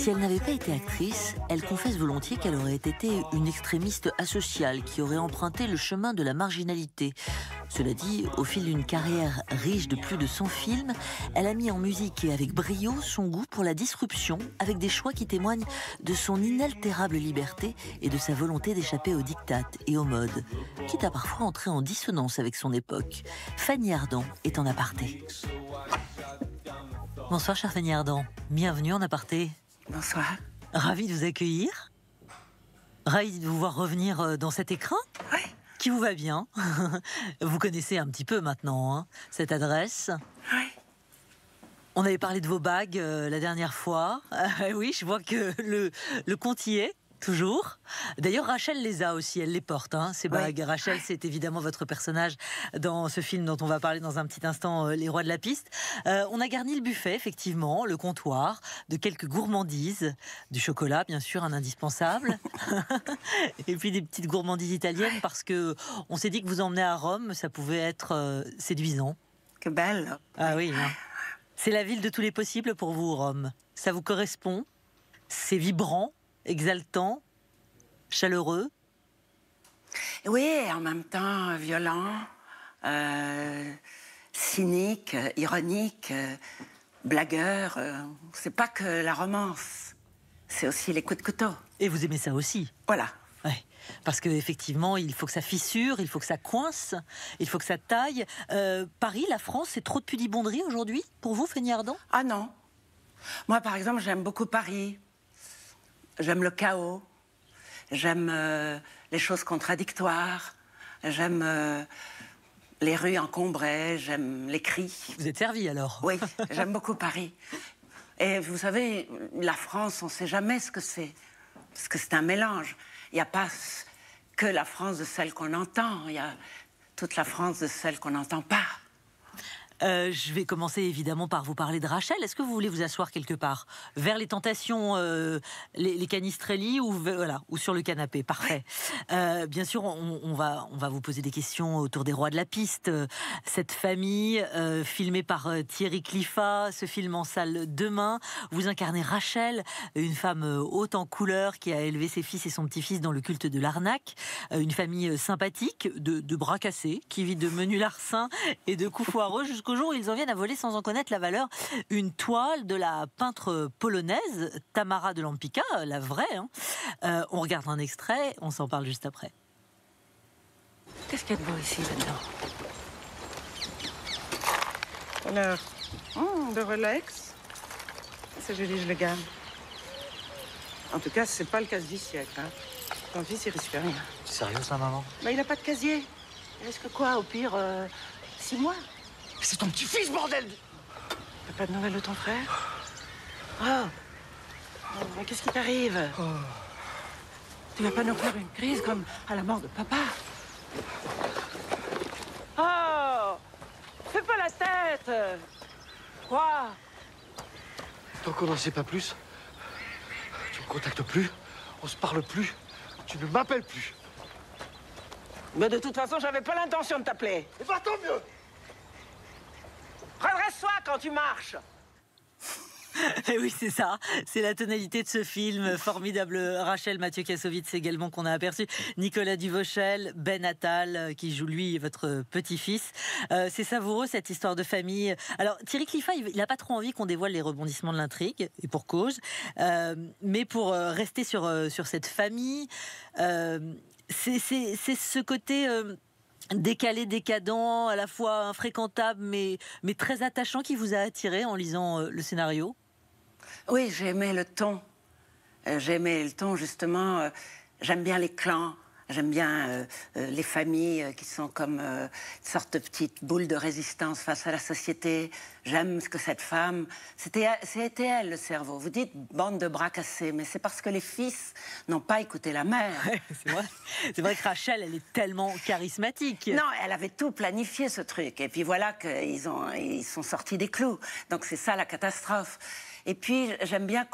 Si elle n'avait pas été actrice, elle confesse volontiers qu'elle aurait été une extrémiste asociale qui aurait emprunté le chemin de la marginalité. Cela dit, au fil d'une carrière riche de plus de 100 films, elle a mis en musique et avec brio son goût pour la disruption, avec des choix qui témoignent de son inaltérable liberté et de sa volonté d'échapper aux diktats et aux modes, quitte à parfois entrer en dissonance avec son époque. Fanny Ardant est en aparté. Bonsoir, chère Fanny Ardant. Bienvenue en aparté. Bonsoir. Ravi de vous accueillir. Ravi de vous voir revenir dans cet écran. Oui. Qui vous va bien. Vous connaissez un petit peu maintenant cette adresse. Oui. On avait parlé de vos bagues la dernière fois. Oui, je vois que le compte y est, toujours. D'ailleurs, Rachel les a aussi, elle les porte, ces bagues. Oui. Rachel, c'est évidemment votre personnage dans ce film dont on va parler dans un petit instant, Les Rois de la Piste. On a garni le buffet, effectivement, le comptoir, de quelques gourmandises, du chocolat, bien sûr, un indispensable, et puis des petites gourmandises italiennes, parce que on s'est dit que vous emmener à Rome, ça pouvait être séduisant. Que belle. Ah oui, c'est la ville de tous les possibles pour vous, Rome. Ça vous correspond? C'est vibrant, exaltant, chaleureux? Oui, et en même temps violent, cynique, ironique, blagueur. C'est pas que la romance, c'est aussi les coups de couteau. Et vous aimez ça aussi? Voilà. Ouais. Parce qu'effectivement, il faut que ça fissure, il faut que ça coince, il faut que ça taille. Paris, la France, c'est trop de pudibonderie aujourd'hui pour vous, Fanny Ardant? Ah non. Moi, par exemple, j'aime beaucoup Paris. J'aime le chaos. J'aime les choses contradictoires. J'aime les rues encombrées. J'aime les cris. Vous êtes servi alors? Oui, j'aime beaucoup Paris. Et vous savez, la France, on ne sait jamais ce que c'est. Parce que c'est un mélange. Il n'y a pas que la France de celle qu'on entend. Il y a toute la France de celle qu'on n'entend pas. Je vais commencer évidemment par vous parler de Rachel. Est-ce que vous voulez vous asseoir quelque part? Vers les tentations, les canistrelli ou sur le canapé? Parfait. Bien sûr, on va vous poser des questions autour des Rois de la Piste. Cette famille, filmée par Thierry Cliffat, ce film en salle demain. Vous incarnez Rachel, une femme haute en couleur qui a élevé ses fils et son petit-fils dans le culte de l'arnaque. Une famille sympathique, de bras cassés, qui vit de menus larcins et de coups foireux jusqu'au jour où ils en viennent à voler sans en connaître la valeur une toile de la peintre polonaise Tamara de Lempicka, la vraie. On regarde un extrait, on s'en parle juste après. Qu'est-ce qu'il y a de beau ici, là-dedans? Alors, de Rolex. C'est joli, je le garde. En tout cas, c'est pas le casse du siècle. Ton fils, il risque rien. C'est sérieux ça, maman? Bah, il a pas de casier. Il risque quoi, au pire, 6 mois? C'est ton petit-fils, bordel! T'as pas de nouvelles de ton frère? Oh, mais qu'est-ce qui t'arrive? Tu vas pas nous faire une crise comme à la mort de papa? Oh! Fais pas la tête! Quoi? Tant qu'on n'en sait pas plus, tu me contactes plus, on se parle plus, tu ne m'appelles plus. Mais de toute façon, j'avais pas l'intention de t'appeler. Et bah tant mieux! Redresse-toi quand tu marches! Et oui, c'est ça. C'est la tonalité de ce film. Formidable Rachel, Mathieu Kassovitz également qu'on a aperçu. Nicolas Duvauchel, Ben Attal qui joue lui votre petit-fils. C'est savoureux cette histoire de famille. Alors Thierry Cliffat, il n'a pas trop envie qu'on dévoile les rebondissements de l'intrigue, et pour cause. Mais pour rester sur cette famille, c'est ce côté... décalé, décadent, à la fois infréquentable, mais très attachant qui vous a attiré en lisant le scénario? Oui, j'ai aimé le ton. J'ai aimé le ton, justement. J'aime bien les clans. J'aime bien les familles qui sont comme une sorte de petite boule de résistance face à la société. J'aime ce que cette femme... C'était elle, le cerveau. Vous dites bande de bras cassés, mais c'est parce que les fils n'ont pas écouté la mère. Ouais, c'est vrai. C'est vrai que Rachel, elle est tellement charismatique. Non, elle avait tout planifié, ce truc. Et puis voilà qu'ils sont sortis des clous. Donc c'est ça la catastrophe. Et puis j'aime bien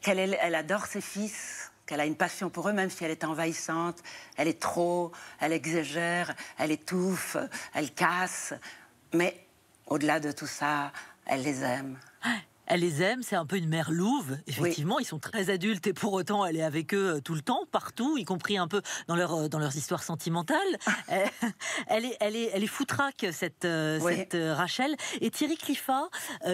qu'elle adore ses fils, qu'elle a une passion pour eux, même si elle est envahissante. Elle est trop, elle exagère, elle étouffe, elle casse. Mais au-delà de tout ça, elle les aime. Elle les aime, c'est un peu une mère louve. Effectivement, ils sont très adultes et pour autant, elle est avec eux tout le temps, partout, y compris un peu dans leurs histoires sentimentales. Elle est foutraque, cette Rachel. Et Thierry Cliffat,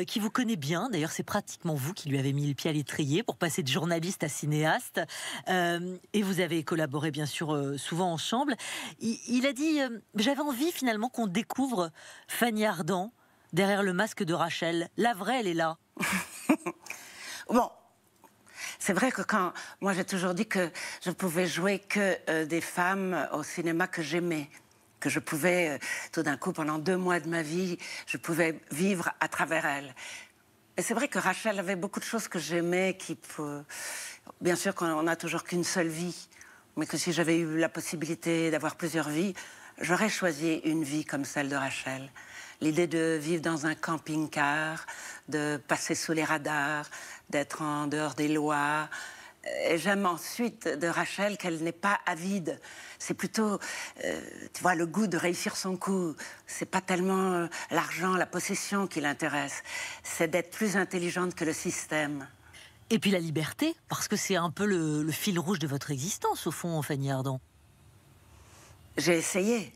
qui vous connaît bien, d'ailleurs, c'est pratiquement vous qui lui avez mis le pied à l'étrier pour passer de journaliste à cinéaste. Et vous avez collaboré, bien sûr, souvent ensemble. Il a dit j'avais envie finalement qu'on découvre Fanny Ardant derrière le masque de Rachel. La vraie, elle est là. Bon, c'est vrai que moi j'ai toujours dit que je pouvais jouer que des femmes au cinéma que j'aimais, que je pouvais tout d'un coup pendant 2 mois de ma vie, je pouvais vivre à travers elles. Et c'est vrai que Rachel avait beaucoup de choses que j'aimais, bien sûr qu'on n'a toujours qu'une seule vie, mais que si j'avais eu la possibilité d'avoir plusieurs vies, j'aurais choisi une vie comme celle de Rachel. L'idée de vivre dans un camping-car, de passer sous les radars, d'être en dehors des lois. Et j'aime ensuite de Rachel qu'elle n'est pas avide. C'est plutôt, tu vois, le goût de réussir son coup. C'est pas tellement l'argent, la possession qui l'intéresse. C'est d'être plus intelligente que le système. Et puis la liberté, parce que c'est un peu le fil rouge de votre existence, au fond, Fanny Ardant. J'ai essayé.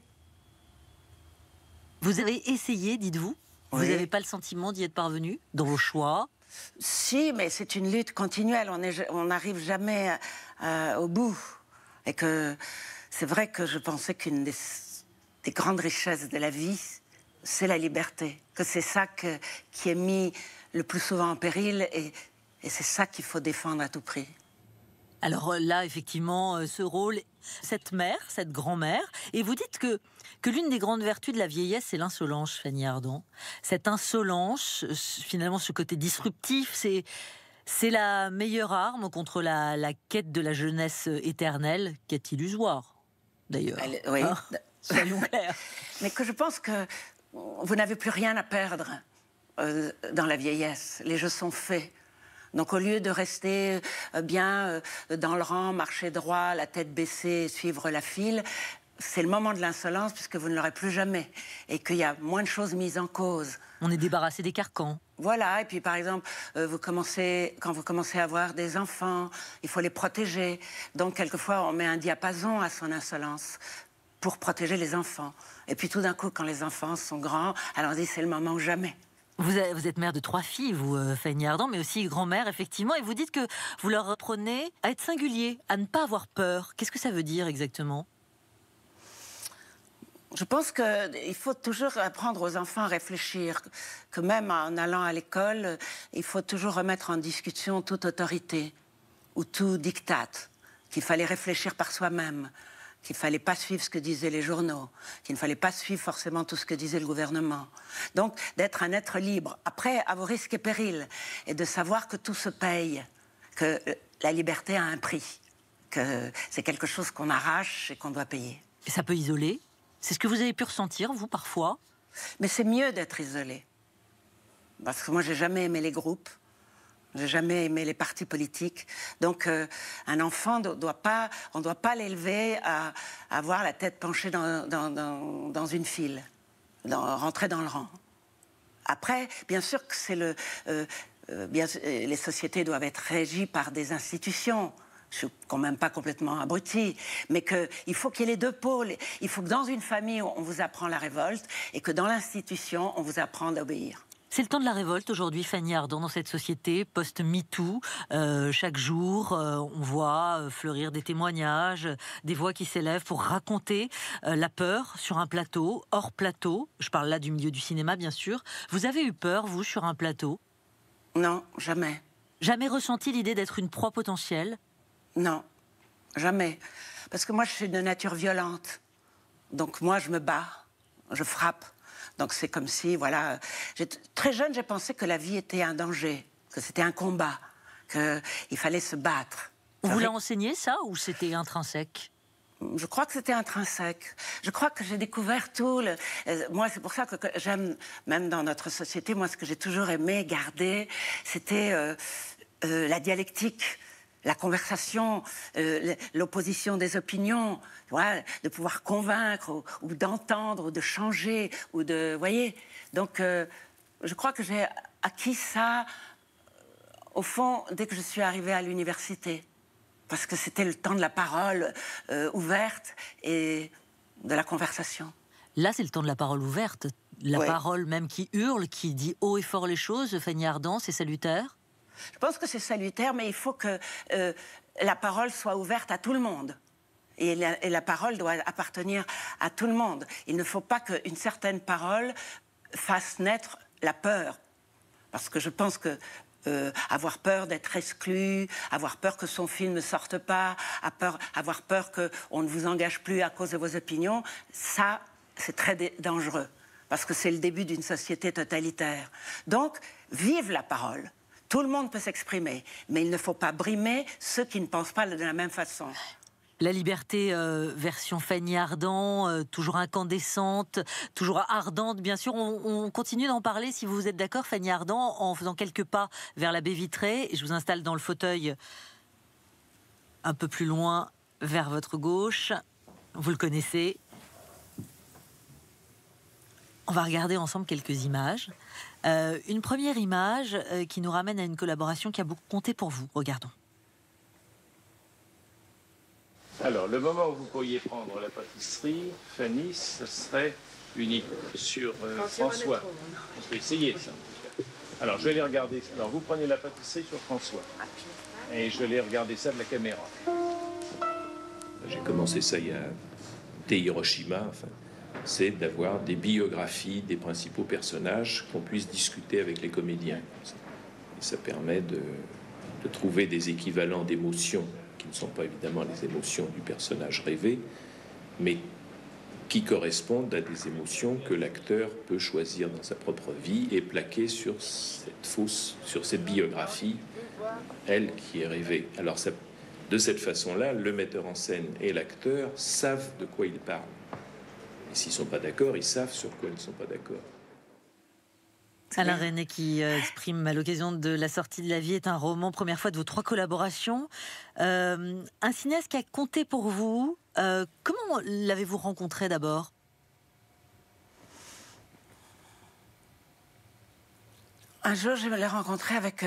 Vous avez essayé, dites-vous? Oui. Vous n'avez pas le sentiment d'y être parvenu dans vos choix? Si, mais c'est une lutte continuelle. On n'arrive jamais au bout. Et que c'est vrai que je pensais qu'une des grandes richesses de la vie, c'est la liberté. Que c'est ça qui est mis le plus souvent en péril et c'est ça qu'il faut défendre à tout prix. Alors là, effectivement, ce rôle, cette mère, cette grand-mère, et vous dites que l'une des grandes vertus de la vieillesse, c'est l'insolence, Fanny Ardant. Cette insolence, finalement, ce côté disruptif, c'est la meilleure arme contre la quête de la jeunesse éternelle, qui est illusoire, d'ailleurs. Oui. Hein, soyons clairs. Mais que je pense que vous n'avez plus rien à perdre dans la vieillesse. Les jeux sont faits. Donc au lieu de rester bien dans le rang, marcher droit, la tête baissée, suivre la file, c'est le moment de l'insolence puisque vous ne l'aurez plus jamais et qu'il y a moins de choses mises en cause. On est débarrassé des carcans. Voilà, et puis par exemple, quand vous commencez à avoir des enfants, il faut les protéger. Donc quelquefois, on met un diapason à son insolence pour protéger les enfants. Et puis tout d'un coup, quand les enfants sont grands, alors on dit c'est le moment ou jamais. Vous êtes mère de 3 filles, vous, Fanny Ardant, mais aussi grand-mère, effectivement, et vous dites que vous leur apprenez à être singulier, à ne pas avoir peur. Qu'est-ce que ça veut dire exactement? Je pense qu'il faut toujours apprendre aux enfants à réfléchir, que même en allant à l'école, il faut toujours remettre en discussion toute autorité ou tout diktat, qu'il fallait réfléchir par soi-même, qu'il ne fallait pas suivre ce que disaient les journaux, qu'il ne fallait pas suivre forcément tout ce que disait le gouvernement. Donc, d'être un être libre, après, à vos risques et périls, et de savoir que tout se paye, que la liberté a un prix, que c'est quelque chose qu'on arrache et qu'on doit payer. Et ça peut isoler? C'est ce que vous avez pu ressentir, vous, parfois? Mais c'est mieux d'être isolé. Parce que moi, j'ai jamais aimé les groupes. J'ai jamais aimé les partis politiques. Donc, un enfant on doit pas l'élever à avoir la tête penchée dans une file, rentrer dans le rang. Après, bien sûr que c'est les sociétés doivent être régies par des institutions. Je suis quand même pas complètement abrutie, mais il faut qu'il y ait les deux pôles. Il faut que dans une famille, on vous apprend la révolte et que dans l'institution, on vous apprend à obéir. C'est le temps de la révolte aujourd'hui, Fanny Ardant, dans cette société post-MeToo. Chaque jour, on voit fleurir des témoignages, des voix qui s'élèvent pour raconter la peur sur un plateau, hors plateau. Je parle là du milieu du cinéma, bien sûr. Vous avez eu peur, vous, sur un plateau? Non, jamais. Jamais ressenti l'idée d'être une proie potentielle? Non, jamais. Parce que moi, je suis de nature violente. Donc moi, je me bats, je frappe. Donc c'est comme si, voilà... Très jeune, j'ai pensé que la vie était un danger, que c'était un combat, qu'il fallait se battre. On vous l'a enseigné, ça, ou c'était intrinsèque? Je crois que c'était intrinsèque. Je crois que j'ai découvert tout. Moi, c'est pour ça que j'aime, même dans notre société, moi, ce que j'ai toujours aimé garder, c'était la dialectique. La conversation, l'opposition des opinions, ouais, de pouvoir convaincre ou d'entendre, ou de changer, ou de... Voyez. Donc, je crois que j'ai acquis ça au fond, dès que je suis arrivée à l'université, parce que c'était le temps de la parole ouverte et de la conversation. Là, c'est le temps de la parole ouverte, la Oui. parole même qui hurle, qui dit haut et fort les choses. Fanny Ardant, c'est salutaire? Je pense que c'est salutaire, mais il faut que la parole soit ouverte à tout le monde. Et la parole doit appartenir à tout le monde. Il ne faut pas qu'une certaine parole fasse naître la peur. Parce que je pense que avoir peur d'être exclu, avoir peur que son film ne sorte pas, avoir peur qu'on ne vous engage plus à cause de vos opinions, ça, c'est très dangereux. Parce que c'est le début d'une société totalitaire. Donc, vive la parole. Tout le monde peut s'exprimer, mais il ne faut pas brimer ceux qui ne pensent pas de la même façon. La liberté version Fanny Ardant, toujours incandescente, toujours ardente, bien sûr. On continue d'en parler, si vous êtes d'accord, Fanny Ardant, en faisant quelques pas vers la baie vitrée. Je vous installe dans le fauteuil un peu plus loin, vers votre gauche. Vous le connaissez. On va regarder ensemble quelques images. Une première image qui nous ramène à une collaboration qui a beaucoup compté pour vous. Regardons. Alors, le moment où vous pourriez prendre la pâtisserie, Fanny, ce serait unique sur François. On peut essayer ça. Alors, je vais aller regarder. Alors, vous prenez la pâtisserie sur François. Et je vais aller regarder ça de la caméra. J'ai commencé ça il y a dès Hiroshima. Enfin, c'est d'avoir des biographies des principaux personnages qu'on puisse discuter avec les comédiens. Et ça permet de trouver des équivalents d'émotions qui ne sont pas évidemment les émotions du personnage rêvé, mais qui correspondent à des émotions que l'acteur peut choisir dans sa propre vie et plaquer sur cette biographie, elle qui est rêvée. Alors ça, de cette façon-là, le metteur en scène et l'acteur savent de quoi ils parlent. Et s'ils ne sont pas d'accord, ils savent sur quoi ils ne sont pas d'accord. Alain Resnais qui exprime à l'occasion de la sortie de La Vie est un roman, première fois de vos 3 collaborations. Un cinéaste qui a compté pour vous, comment l'avez-vous rencontré d'abord? Un jour, je l'ai rencontré avec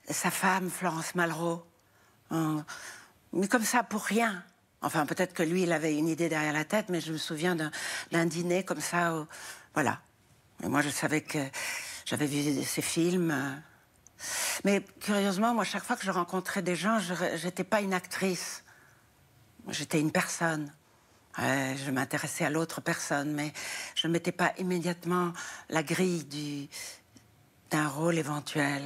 sa femme, Florence Malraux. Mais comme ça, pour rien. Enfin, peut-être que lui, il avait une idée derrière la tête, mais je me souviens d'un dîner comme ça. Voilà. Et moi, je savais que j'avais vu ses films. Mais curieusement, moi, chaque fois que je rencontrais des gens, je n'étais pas une actrice. J'étais une personne. Je m'intéressais à l'autre personne, mais je ne mettais pas immédiatement la grille d'un rôle éventuel.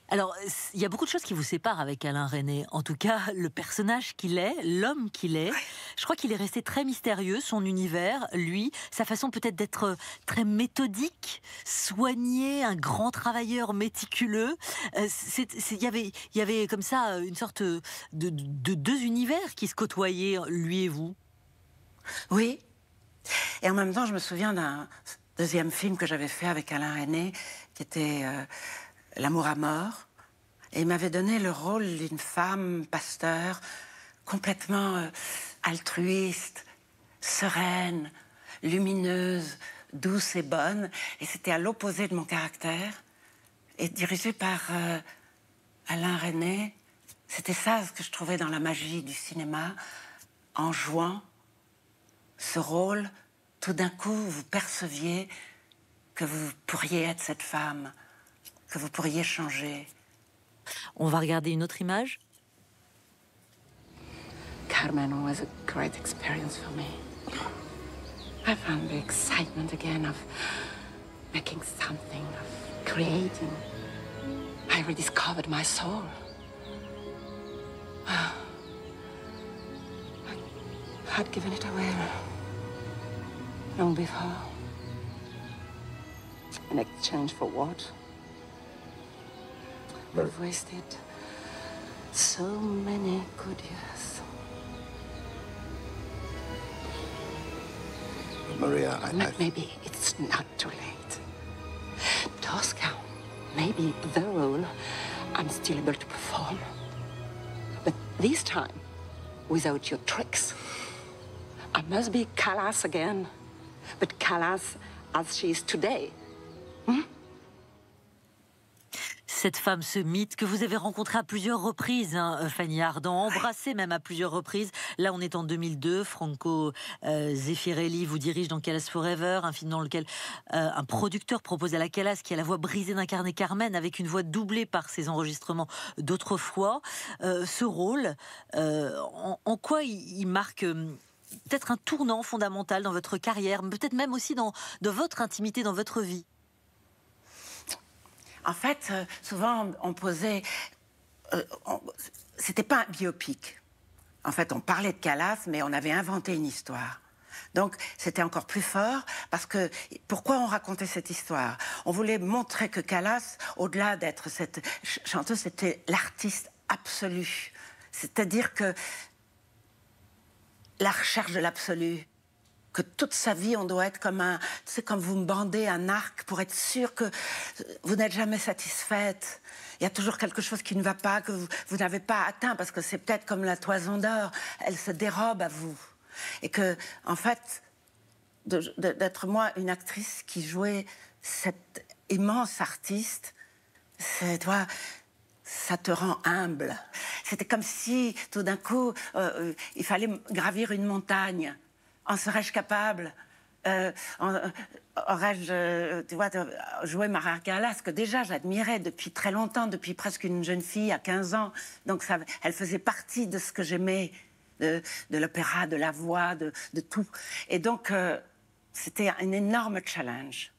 Alors, il y a beaucoup de choses qui vous séparent avec Alain Resnais. En tout cas, le personnage qu'il est, l'homme qu'il est. Je crois qu'il est resté très mystérieux, son univers, lui, sa façon peut-être d'être très méthodique, soigné, un grand travailleur méticuleux. Il y avait comme ça une sorte de 2 univers qui se côtoyaient, lui et vous. Oui. Et en même temps, je me souviens d'un deuxième film que j'avais fait avec Alain Resnais, qui était L'amour à mort. Et il m'avait donné le rôle d'une femme pasteur, complètement altruiste, sereine, lumineuse, douce et bonne. Et c'était à l'opposé de mon caractère. Et dirigé par Alain Resnais, c'était ça ce que je trouvais dans la magie du cinéma. En jouant ce rôle, tout d'un coup, vous perceviez que vous pourriez être cette femme, que vous pourriez changer. On va regarder une autre image. Carmen was a great experience for me. I found the excitement again of making something, of creating. I rediscovered my soul. I had given it away long before. In exchange for what? We've wasted so many good years. Maria, Maybe it's not too late. Tosca, maybe the role I'm still able to perform. But this time, without your tricks. I must be Callas again. But Callas as she is today. Cette femme, ce mythe que vous avez rencontré à plusieurs reprises, hein, Fanny Ardant, embrassé même à plusieurs reprises. Là, on est en 2002. Franco Zeffirelli vous dirige dans Callas Forever, un film dans lequel un producteur propose à la Callas, qui a la voix brisée, d'incarner Carmen avec une voix doublée par ses enregistrements d'autrefois. Ce rôle, en quoi il marque peut-être un tournant fondamental dans votre carrière, peut-être même aussi dans votre intimité, dans votre vie? En fait, souvent, on posait... c'était pas un biopic. En fait, on parlait de Callas, mais on avait inventé une histoire. Donc, c'était encore plus fort, parce que... Pourquoi on racontait cette histoire? On voulait montrer que Callas, au-delà d'être cette chanteuse, c'était l'artiste absolu. C'est-à-dire que la recherche de l'absolu, que toute sa vie, on doit être comme un... C'est comme vous me bandez un arc pour être sûr que vous n'êtes jamais satisfaite. Il y a toujours quelque chose qui ne va pas, que vous n'avez pas atteint, parce que c'est peut-être comme la toison d'or, elle se dérobe à vous. Et que, en fait, d'être moi une actrice qui jouait cet immense artiste, c'est, toi, ça te rend humble. C'était comme si, tout d'un coup, il fallait gravir une montagne. En serais-je capable? Aurais-je, tu vois, joué Maria Callas, que déjà j'admirais depuis très longtemps, depuis presque une jeune fille à 15 ans. Donc ça, elle faisait partie de ce que j'aimais, de l'opéra, de la voix, de tout. Et donc, c'était un énorme challenge.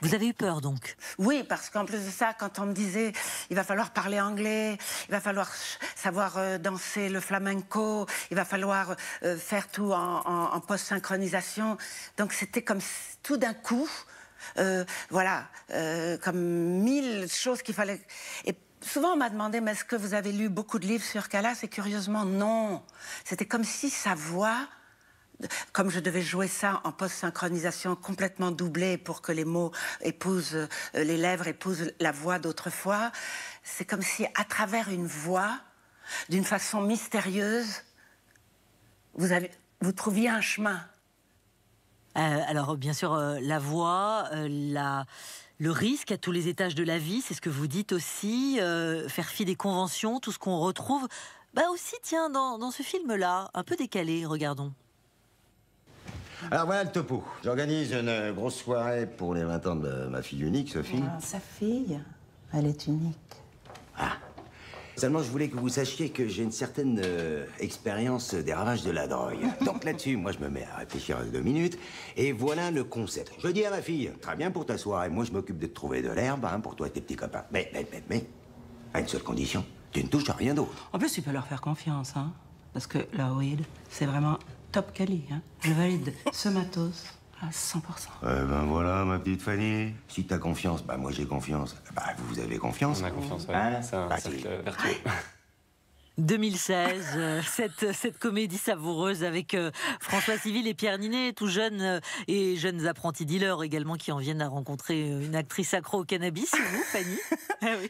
Vous avez eu peur, donc? Oui, parce qu'en plus de ça, quand on me disait il va falloir parler anglais, il va falloir savoir danser le flamenco, il va falloir faire tout en post-synchronisation. Donc c'était comme tout d'un coup, voilà, comme 1000 choses qu'il fallait... Et souvent on m'a demandé, mais est-ce que vous avez lu beaucoup de livres sur Callas? Et curieusement, non. C'était comme si sa voix... Comme je devais jouer ça en post-synchronisation complètement doublée pour que les mots épousent, les lèvres épousent la voix d'autrefois, c'est comme si à travers une voix, d'une façon mystérieuse, vous trouviez un chemin. Alors bien sûr, la voix, le risque à tous les étages de la vie, c'est ce que vous dites aussi, faire fi des conventions, tout ce qu'on retrouve, aussi tiens, dans ce film-là, un peu décalé, regardons. Alors voilà le topo. J'organise une grosse soirée pour les 20 ans de ma fille unique, Sophie. Ah, sa fille, elle est unique. Ah. Seulement, je voulais que vous sachiez que j'ai une certaine expérience des ravages de la drogue. Donc là-dessus, moi, je me mets à réfléchir 2 minutes. Et voilà le concept. Je dis à ma fille, très bien pour ta soirée, moi, je m'occupe de te trouver de l'herbe pour toi et tes petits copains. Mais, à une seule condition, tu ne touches à rien d'autre. En plus, tu peux leur faire confiance, hein. Parce que la weed, c'est vraiment top quali, hein. Je valide ce matos à 100%. Voilà, ma petite Fanny. Si t'as confiance, moi j'ai confiance. Vous avez confiance. On a confiance, ouais. Hein? C'est un cercle vertueux. 2016, cette comédie savoureuse avec François Civil et Pierre Ninet, tout jeunes et jeunes apprentis dealers également qui en viennent à rencontrer une actrice accro au cannabis. C'est vous, Fanny? Ah oui.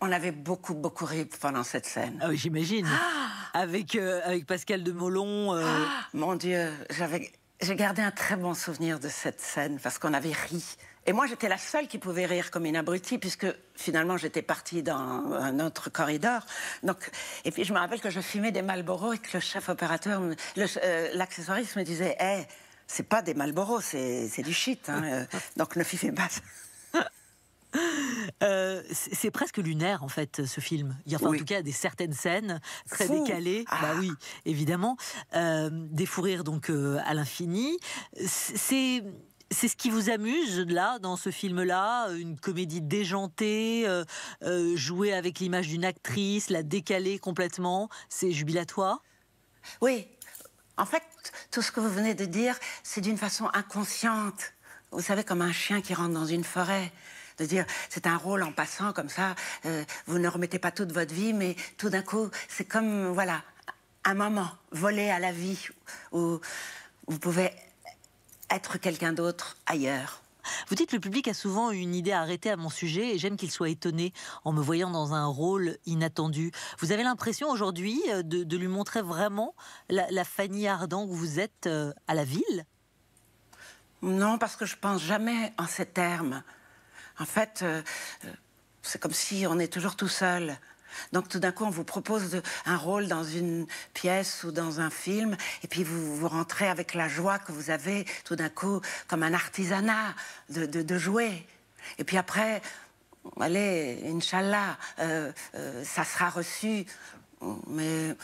On avait beaucoup ri pendant cette scène. Ah oui, j'imagine. Avec Pascal Demolon. Mon Dieu, j'ai gardé un très bon souvenir de cette scène parce qu'on avait ri. Et moi, j'étais la seule qui pouvait rire comme une abrutie, puisque finalement, j'étais partie dans un autre corridor. Donc, et puis, je me rappelle que je fumais des Marlboro et que le chef opérateur, l'accessoiriste me disait hey, c'est pas des Marlboro, c'est du shit. Hein, donc, ne fumez pas ça. C'est presque lunaire en fait ce film. Il y a en tout cas certaines scènes très décalées. Oui, évidemment. Des fous rires donc à l'infini. C'est ce qui vous amuse là dans ce film-là, une comédie déjantée, jouée avec l'image d'une actrice, la décaler complètement. C'est jubilatoire. Oui. En fait, tout ce que vous venez de dire, c'est d'une façon inconsciente. Vous savez, comme un chien qui rentre dans une forêt. De dire, c'est un rôle en passant comme ça, vous ne remettez pas toute votre vie, mais tout d'un coup, c'est comme, voilà, un moment volé à la vie où vous pouvez être quelqu'un d'autre ailleurs. Vous dites que le public a souvent une idée arrêtée à mon sujet et j'aime qu'il soit étonné en me voyant dans un rôle inattendu. Vous avez l'impression aujourd'hui de lui montrer vraiment la Fanny Ardant que vous êtes à la ville? Non, parce que je pense jamais en ces termes. En fait, c'est comme si on est toujours tout seul. Donc tout d'un coup, on vous propose un rôle dans une pièce ou dans un film, et puis vous rentrez avec la joie que vous avez tout d'un coup, comme un artisanat de jouer. Et puis après, allez, Inch'Allah, ça sera reçu, mais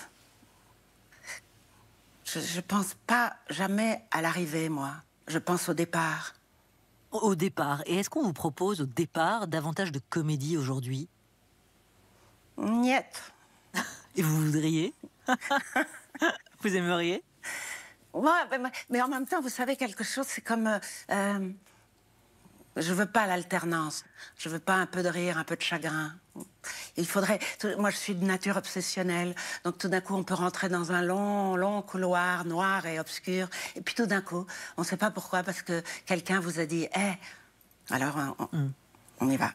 je pense pas jamais à l'arrivée, moi. Je pense au départ. Au départ. Et est-ce qu'on vous propose au départ davantage de comédie aujourd'hui? Niet. Et vous voudriez? Vous aimeriez? Ouais, mais en même temps, vous savez quelque chose, c'est comme... je veux pas l'alternance. Je veux pas un peu de rire, un peu de chagrin. Il faudrait... Moi, je suis de nature obsessionnelle. Donc, tout d'un coup, on peut rentrer dans un long couloir noir et obscur. Et puis, tout d'un coup, on ne sait pas pourquoi, parce que quelqu'un vous a dit « Eh !» Alors, on y va.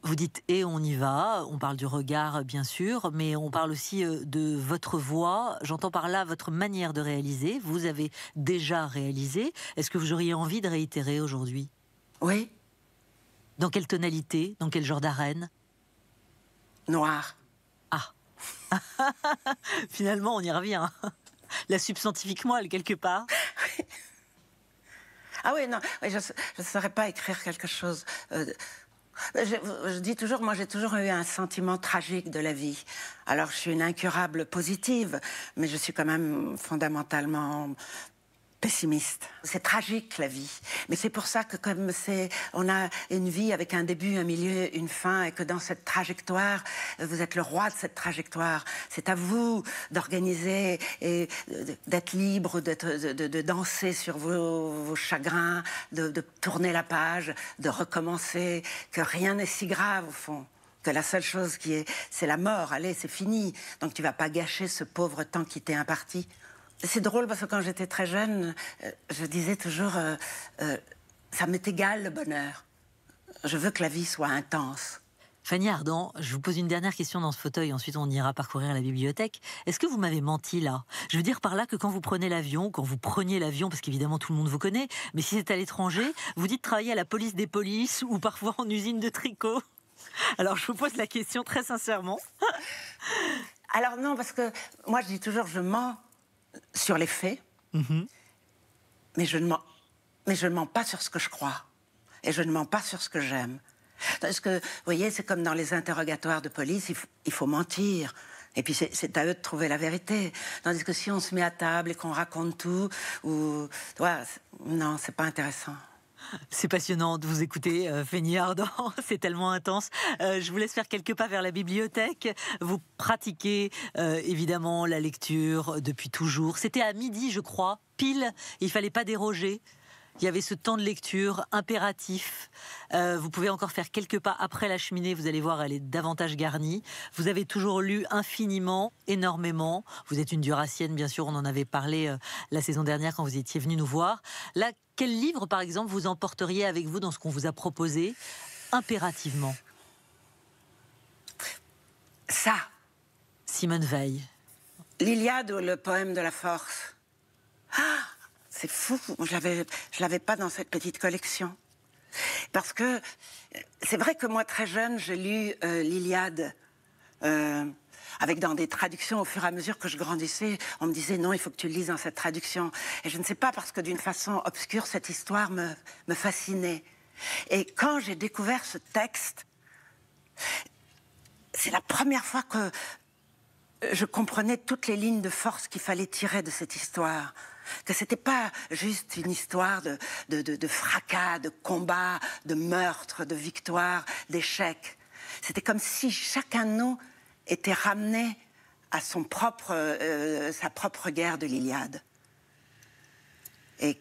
Vous dites « et on y va », on parle du regard bien sûr, mais on parle aussi de votre voix, j'entends par là votre manière de réaliser, vous avez déjà réalisé, est-ce que vous auriez envie de réitérer aujourd'hui? Oui. Dans quelle tonalité? Dans quel genre d'arène? Noir. Ah. Finalement on y revient, la substantifique moelle quelque part. Ah oui, non, je ne saurais pas écrire quelque chose... Je dis toujours, moi j'ai toujours eu un sentiment tragique de la vie. Alors je suis une incurable positive, mais je suis quand même fondamentalement pessimiste. C'est tragique la vie, mais c'est pour ça que comme on a une vie avec un début, un milieu, une fin, et que dans cette trajectoire, vous êtes le roi de cette trajectoire. C'est à vous d'organiser et d'être libre, de danser sur vos chagrins, de tourner la page, de recommencer, que rien n'est si grave au fond. Que la seule chose c'est la mort, allez, c'est fini. Donc tu vas pas gâcher ce pauvre temps qui t'est imparti. C'est drôle parce que quand j'étais très jeune, je disais toujours, ça m'est égal le bonheur. Je veux que la vie soit intense. Fanny Ardant, je vous pose une dernière question dans ce fauteuil, ensuite on ira parcourir la bibliothèque. Est-ce que vous m'avez menti là? Je veux dire par là que quand vous preniez l'avion, parce qu'évidemment tout le monde vous connaît, mais si c'est à l'étranger, vous dites travailler à la police des polices ou parfois en usine de tricot. Alors je vous pose la question très sincèrement. Alors non, parce que moi je dis toujours, je mens sur les faits, mais je ne mens pas sur ce que je crois. Et je ne mens pas sur ce que j'aime. Parce que, vous voyez, c'est comme dans les interrogatoires de police, il faut mentir. Et puis c'est à eux de trouver la vérité. Tandis que si on se met à table et qu'on raconte tout, non, c'est pas intéressant. C'est passionnant de vous écouter, Fanny Ardant, c'est tellement intense. Je vous laisse faire quelques pas vers la bibliothèque. Vous pratiquez évidemment la lecture depuis toujours. C'était à midi, je crois, pile, il fallait pas déroger. Il y avait ce temps de lecture impératif. Vous pouvez encore faire quelques pas après la cheminée, vous allez voir, elle est davantage garnie. Vous avez toujours lu infiniment, énormément. Vous êtes une Duracienne, bien sûr, on en avait parlé la saison dernière quand vous étiez venu nous voir. Là, quel livre, par exemple, vous emporteriez avec vous dans ce qu'on vous a proposé, impérativement? Ça. Simone Veil. L'Iliade ou le poème de la force. Ah, c'est fou, je l'avais pas dans cette petite collection. Parce que c'est vrai que moi, très jeune, j'ai lu l'Iliade avec dans des traductions au fur et à mesure que je grandissais. On me disait non, il faut que tu le lises dans cette traduction. Et je ne sais pas, parce que d'une façon obscure, cette histoire me fascinait. Et quand j'ai découvert ce texte, c'est la première fois que je comprenais toutes les lignes de force qu'il fallait tirer de cette histoire. Que c'était pas juste une histoire de fracas, de combats, de meurtres, de victoires, d'échecs. C'était comme si chacun de nous était ramené à sa propre guerre de l'Iliade. Et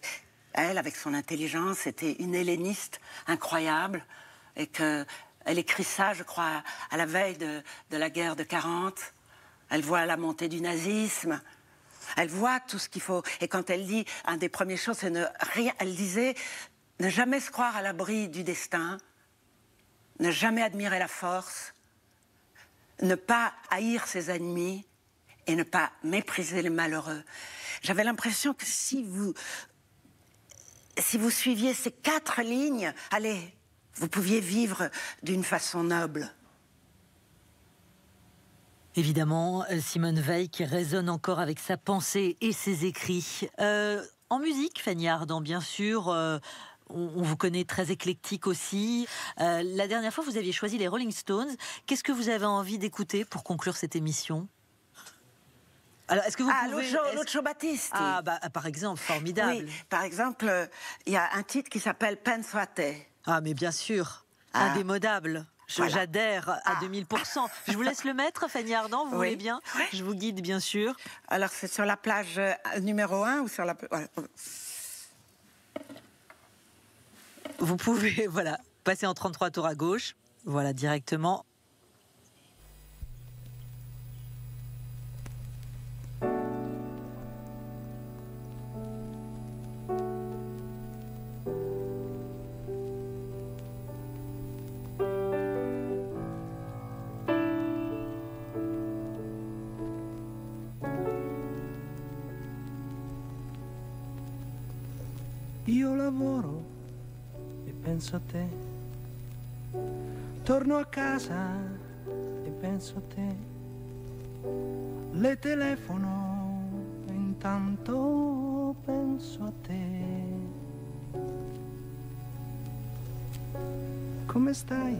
elle, avec son intelligence, était une helléniste incroyable, et qu'elle écrit ça, je crois, à la veille de la guerre de 40. Elle voit la montée du nazisme. Elle voit tout ce qu'il faut. Et quand elle dit, un des premières choses, c'est elle disait, ne jamais se croire à l'abri du destin, ne jamais admirer la force, ne pas haïr ses ennemis et ne pas mépriser les malheureux. J'avais l'impression que si vous suiviez ces 4 lignes, allez, vous pouviez vivre d'une façon noble. Évidemment, Simone Veil qui résonne encore avec sa pensée et ses écrits. En musique, Fanny Ardant, bien sûr, on vous connaît très éclectique aussi. La dernière fois, vous aviez choisi les Rolling Stones. Qu'est-ce que vous avez envie d'écouter pour conclure cette émission ? Alors, est-ce que vous pouvez... Lucio Battisti. Ah, bah, par exemple, formidable. Oui, par exemple, il y a un titre qui s'appelle Penso a te. Ah, mais bien sûr, indémodable. Voilà. J'adhère à 2000%. Je vous laisse le mettre, Fanny Ardant, vous voulez bien ? Oui. Je vous guide, bien sûr. Alors, c'est sur la plage numéro 1 ou sur la... Voilà. Vous pouvez, voilà, passer en 33 tours à gauche. Voilà, directement. Io lavoro e penso a te, torno a casa e penso a te, le telefono e intanto penso a te. Come stai?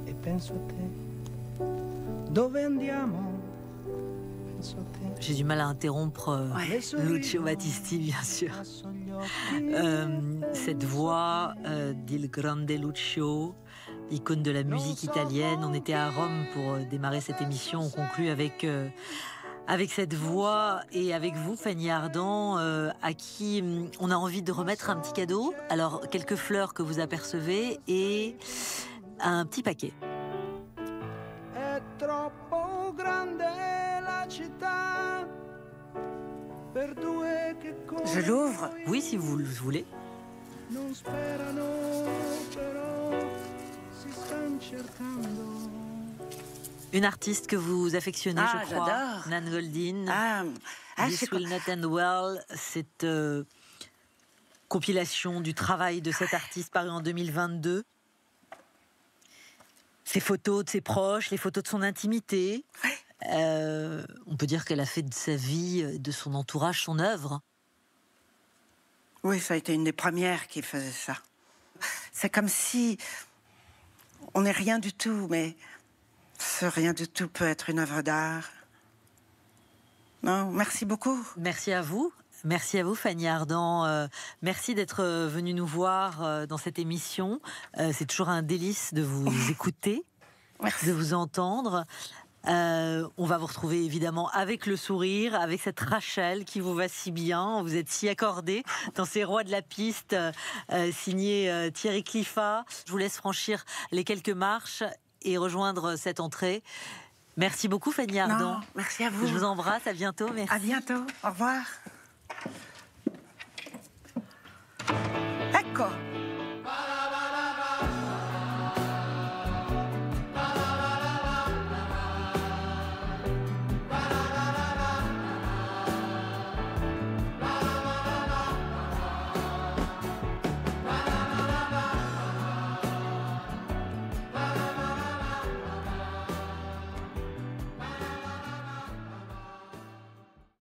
E penso a te. Dove andiamo? J'ai du mal à interrompre Lucio Battisti, bien sûr. Cette voix d'Il Grande Lucio, icône de la musique italienne. On était à Rome pour démarrer cette émission. On conclut avec cette voix et avec vous, Fanny Ardant, à qui on a envie de remettre un petit cadeau. Alors, quelques fleurs que vous apercevez et un petit paquet. Je l'ouvre. Oui, si vous le voulez. Une artiste que vous affectionnez, je crois. J'adore. Nan Goldin. This Will Not End Well. Cette compilation du travail de cette artiste parue en 2022. Ses photos de ses proches, les photos de son intimité. On peut dire qu'elle a fait de sa vie, de son entourage, son œuvre. Oui, ça a été une des premières qui faisait ça. C'est comme si on n'est rien du tout, mais ce rien du tout peut être une œuvre d'art. Non, merci beaucoup. Merci à vous. Merci à vous, Fanny Ardant. Merci d'être venue nous voir dans cette émission. C'est toujours un délice de vous écouter, de vous entendre. On va vous retrouver évidemment avec le sourire, avec cette Rachel qui vous va si bien. Vous êtes si accordés dans ces rois de la piste, signé Thierry Cliffat. Je vous laisse franchir les quelques marches et rejoindre cette entrée. Merci beaucoup, Fanny Ardant. Non, merci à vous. Je vous embrasse, à bientôt. Merci. À bientôt, au revoir.